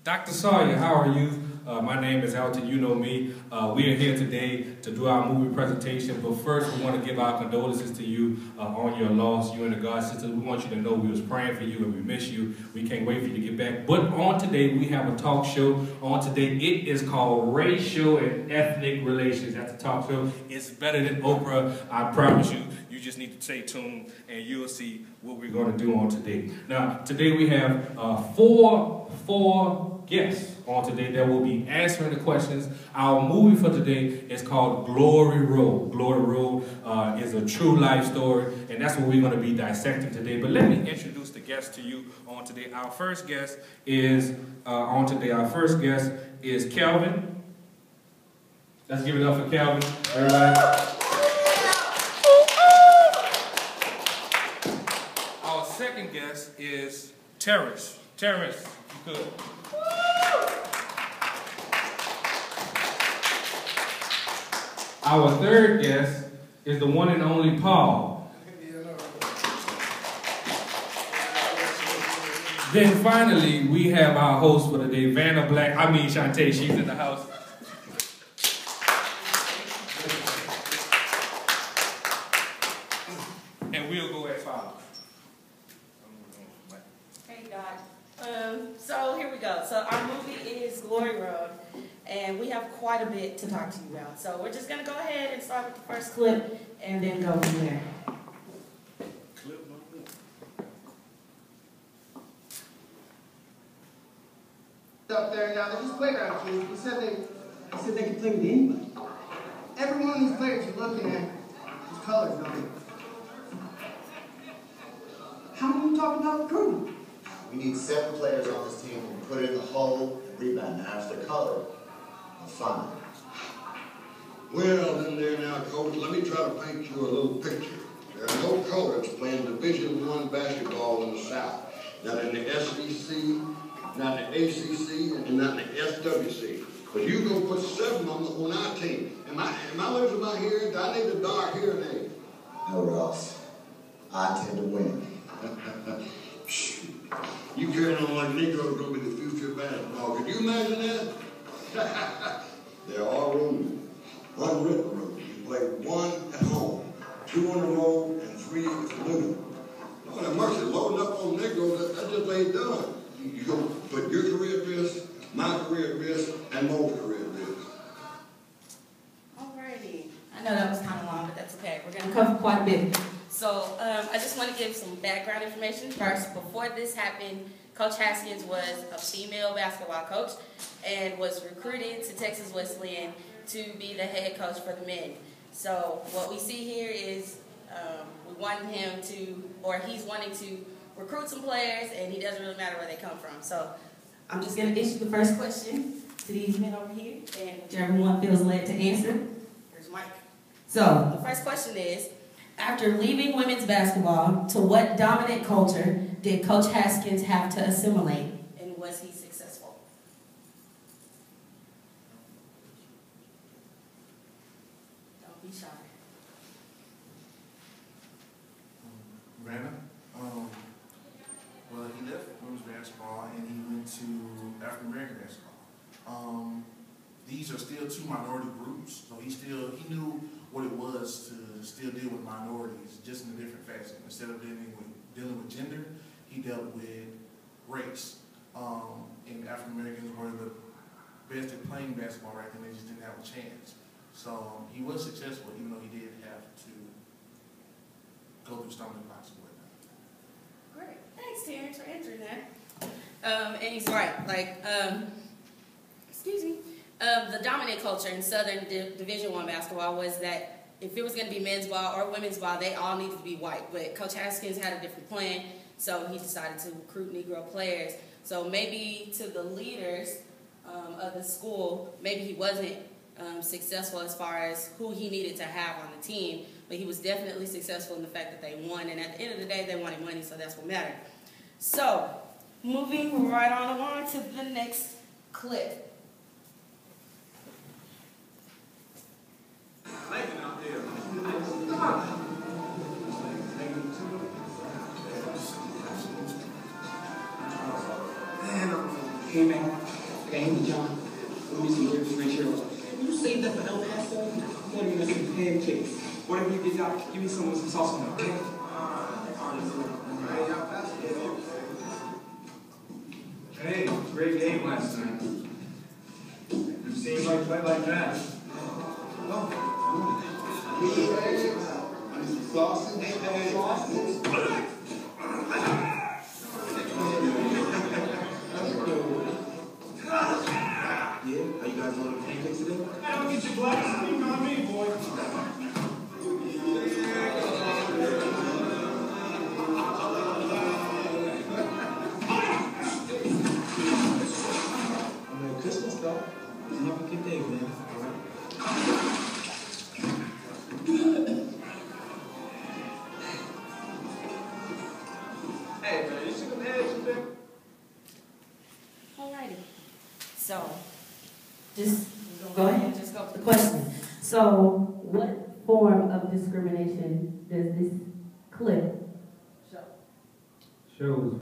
Dr. Sawyer, how are you? My name is Elton, you know me. We are here today to do our movie presentation, but first we want to give our condolences to you on your loss, you and the God sisters. We want you to know we was praying for you and we miss you. We can't wait for you to get back. But on today, we have a talk show. On today, it is called Racial and Ethnic Relations. That's a talk show. It's better than Oprah, I promise you. You just need to stay tuned and you'll see what we're going to do on today. Now, today we have four guests on today that will be answering the questions. Our movie for today is called Glory Road. Glory Road is a true life story, and that's what we're going to be dissecting today. But let me introduce the guests to you on today. Our first guest is Kelvin. Let's give it up for Kelvin, everybody. Our second guest is Terrence. Terrence, if you could. Our third guest is the one and only Paul. Then finally, we have our host for the day, Vanna Black. Shantae, she's in the house. And we'll go as follows. Hey, Doc. So here we go. So our movie is Glory Road, and we have quite a bit to talk to you about. So we're just going to go ahead and start with the first clip and then go from there. Up there now, they're just playground kids. They said they could play with anybody. Every one of these players you're looking at is colors, don't they? How many are we talking about recruiting? We need 7 players on this team who can put it in the hole and rebound. Now, if they're colored, I'm fine. Well, then there now, Coach, let me try to paint you a little picture. There are no colors playing Division I basketball in the South. Not in the SEC, not in the ACC, and not in the SWC. But you gonna put 7 on our team. Am I losing my hearing? Do I need a dark hearing aid? No, Ross. I tend to win. You carrying on like Negroes gonna be the future of basketball. Could you imagine that? There are rules. Unwritten rules. You play 1 at home, 2 on the road, and 3 if you're living. Lord have mercy, loading up on Negroes, that just ain't done. You gonna put your career at risk, my career at risk, and Mo's career at risk. Alrighty. I know that was kind of long, but that's okay. We're going to cover quite a bit. So I just want to give some background information first. Before this happened, Coach Haskins was a female basketball coach and was recruited to Texas Wesleyan to be the head coach for the men. So what we see here is we wanted him to, or he's wanting to recruit some players, and he doesn't really matter where they come from. So I'm just going to issue the first question to these men over here, and whichever one feels led to answer. Here's Mike. So the first question is, after leaving women's basketball, to what dominant culture did Coach Haskins have to assimilate, and was he successful? Don't be shy. Vanna? Well, he left women's basketball and he went to African American basketball. These are still 2 minority groups, so he knew what it was to still deal with minorities, just in a different fashion. Instead of dealing with gender, he dealt with race. And African Americans were the best at playing basketball right then; they just didn't have a chance. So he was successful, even though he did have to go through stumbling blocks and whatnot. Great. Thanks, Terrence, for answering that. And he's right. Excuse me. The dominant culture in Southern Division I basketball was that if it was going to be men's ball or women's ball, they all needed to be white. But Coach Haskins had a different plan, so he decided to recruit Negro players. So maybe to the leaders of the school, maybe he wasn't successful as far as who he needed to have on the team, but he was definitely successful in the fact that they won, and at the end of the day, they wanted money, so that's what mattered. So, moving right on along to the next clip. Man, I'm Hey man, I got him with John. Let me some ribs right here. You saved that for El Paso? What are you missing? Pancakes. Whatever you get out, give me some with some sauce on it, okay? Hey, great game last night. You seem like play like that. Yeah, how you guys loaded pancakes today? I don't get your glass. You know me, boy. Merry Christmas, though. Have a good day, man. All right. Hey, man, you should have had some thing. Alrighty. So, Just go ahead. just go. The question. So, what form of discrimination does this clip show? Shows